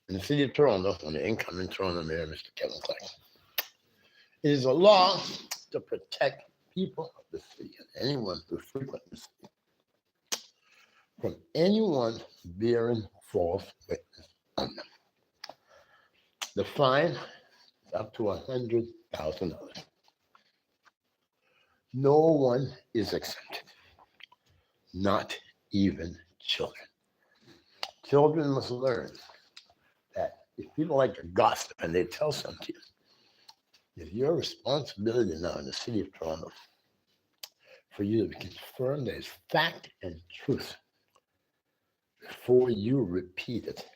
in the city of Toronto, on the incoming Toronto Mayor, Mr. Kevin Clark. It is a law to protect people of the city and anyone who frequents the city from anyone bearing false witness on them. The fine is up to $100,000. No one is exempted, not even children. Children must learn that if people like to gossip and they tell something to you, it's your responsibility now in the city of Toronto for you to confirm that it's fact and truth before you repeat it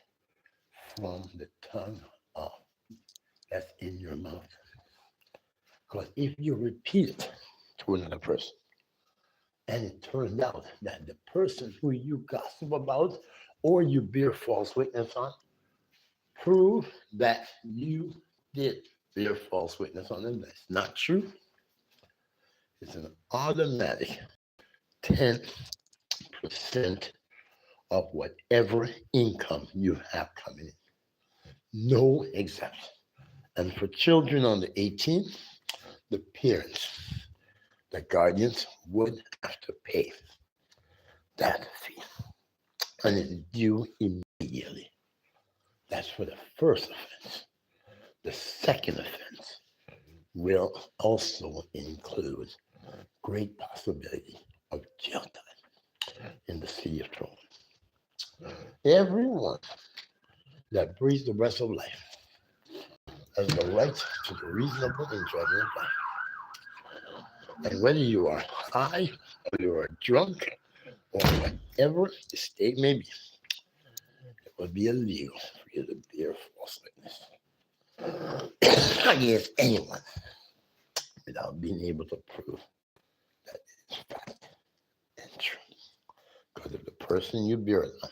from the tongue of that's in your mouth. Because if you repeat it to another person, and it turns out that the person who you gossip about or you bear false witness on, prove that you did bear false witness on them, that's not true, it's an automatic 10% of whatever income you have coming in. No exemption. And for children under 18, the parents, the guardians would have to pay that fee. And it's due immediately. That's for the first offense. The second offense will also include great possibility of jail time in the city of Toronto. Everyone that breathes the breath of life has the right to the reasonable enjoyment of life. And whether you are high or you are drunk or whatever the state may be, it would be illegal for you to bear false witness against anyone without being able to prove that it is fact and true. Because if the person you bear it on,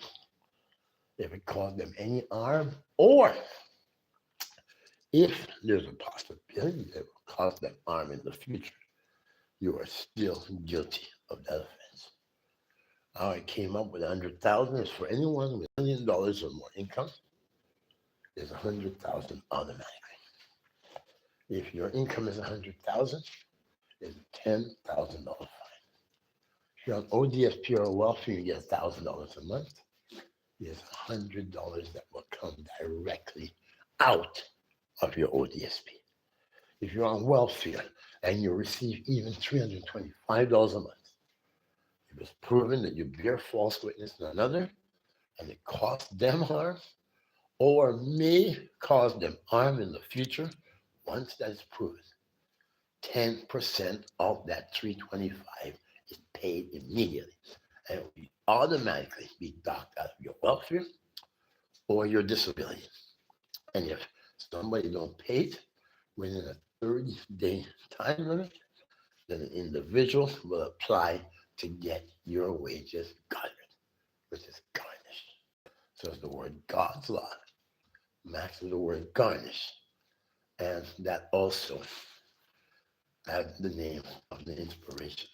if it caused them any harm, or if there's a possibility that it will cause them harm in the future, you are still guilty of that offense. How I came up with 100,000 is for anyone with $1 million or more income, is 100,000 automatically. If your income is 100,000, it's a $10,000 fine. If you're on ODSP or welfare, you get $1,000 a month. There's $100 that will come directly out of your ODSP. If you're on welfare and you receive even $325 a month, if it's proven that you bear false witness to another and it caused them harm or may cause them harm in the future, once that is proven, 10% of that $325 is paid immediately and it will be automatically be docked out of your welfare or your disability. And if somebody don't pay it within a 30-day time limit, then an individual will apply to get your wages garnered, which is garnish. So it's the word God's law, matches the word garnish, and that also has the name of the inspiration,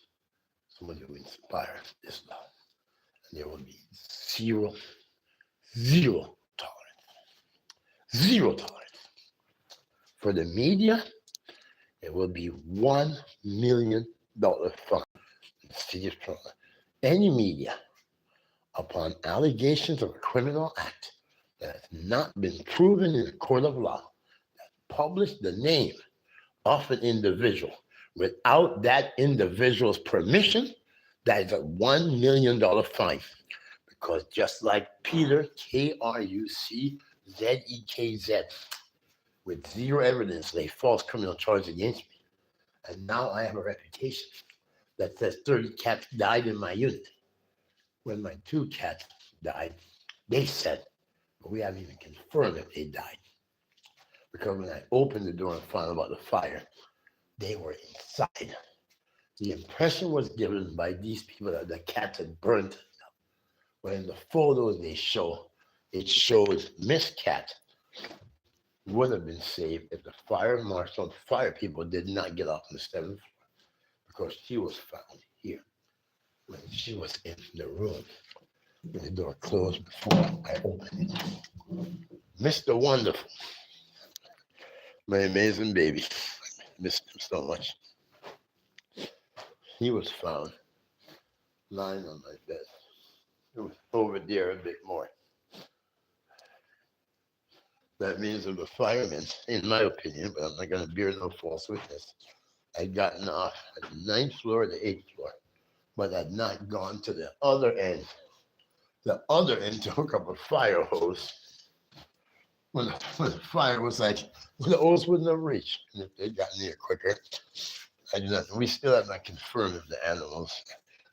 somebody who inspired this law. And there will be zero tolerance. Zero tolerance. For the media, it will be $1 million fine in the city of Toronto. Any media, upon allegations of a criminal act that has not been proven in a court of law, that publish the name of an individual without that individual's permission, that is a $1 million fine. Because just like Peter, Kruczek, with zero evidence, laid false criminal charge against me. And now I have a reputation that says 30 cats died in my unit. When my 2 cats died, they said, but we haven't even confirmed that they died. Because when I opened the door and found out about the fire, they were inside. The impression was given by these people that the cats had burnt up. But in the photos they show, it shows Miss Cat would have been saved if the fire marshal, the fire people did not get off on the 7th floor, because she was found here when she was in the room when the door closed before I opened it. Mr. Wonderful, my amazing baby. I missed him so much. He was found lying on my bed. It was over there a bit more. That means that the firemen, in my opinion, but I'm not going to bear no false witness, had gotten off at the ninth floor or the eighth floor, but had not gone to the other end. The other end to hook up a fire hose when the fire was like, when the hose wouldn't have reached. And if they'd gotten there quicker, I do not, we still have not confirmed if the animals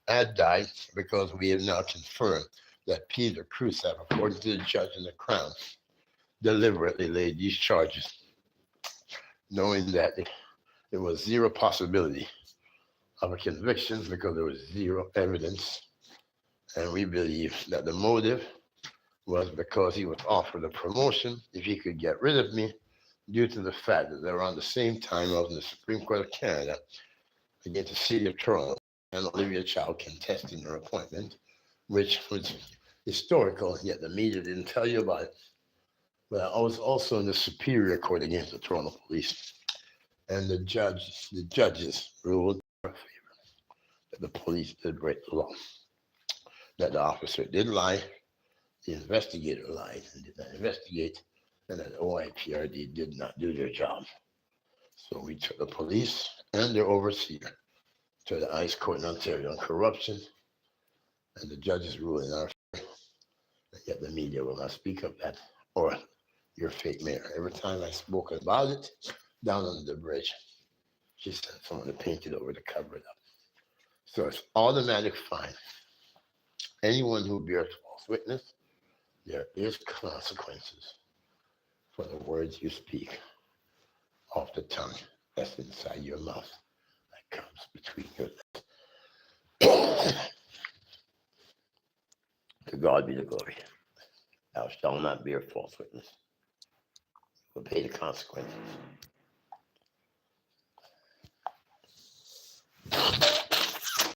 had died because we have now confirmed that Peter Krusap, according to the judge in the Crown, deliberately laid these charges, knowing that there was zero possibility of a conviction because there was zero evidence. And we believe that the motive was because he was offered a promotion if he could get rid of me due to the fact that around the same time I was in the Supreme Court of Canada against the City of Toronto and Olivia Chow contesting her appointment, which was historical, yet the media didn't tell you about it. But I was also in the Superior Court against the Toronto Police, and the judges ruled in our favor that the police did break the law, that the officer did lie, the investigator lied and did not investigate, and that OIPRD did not do their job. So we took the police and their overseer to the ICE Court in Ontario on corruption, and the judges ruled in our favor. Yet the media will not speak of that, or your fake mayor. Every time I spoke about it, down on the bridge, she sent someone to paint it over to cover it up. So it's automatic fine. Anyone who bears false witness, there is consequences for the words you speak off the tongue that's inside your mouth, that comes between your lips. To God be the glory. Thou shalt not bear false witness. You will pay the consequences.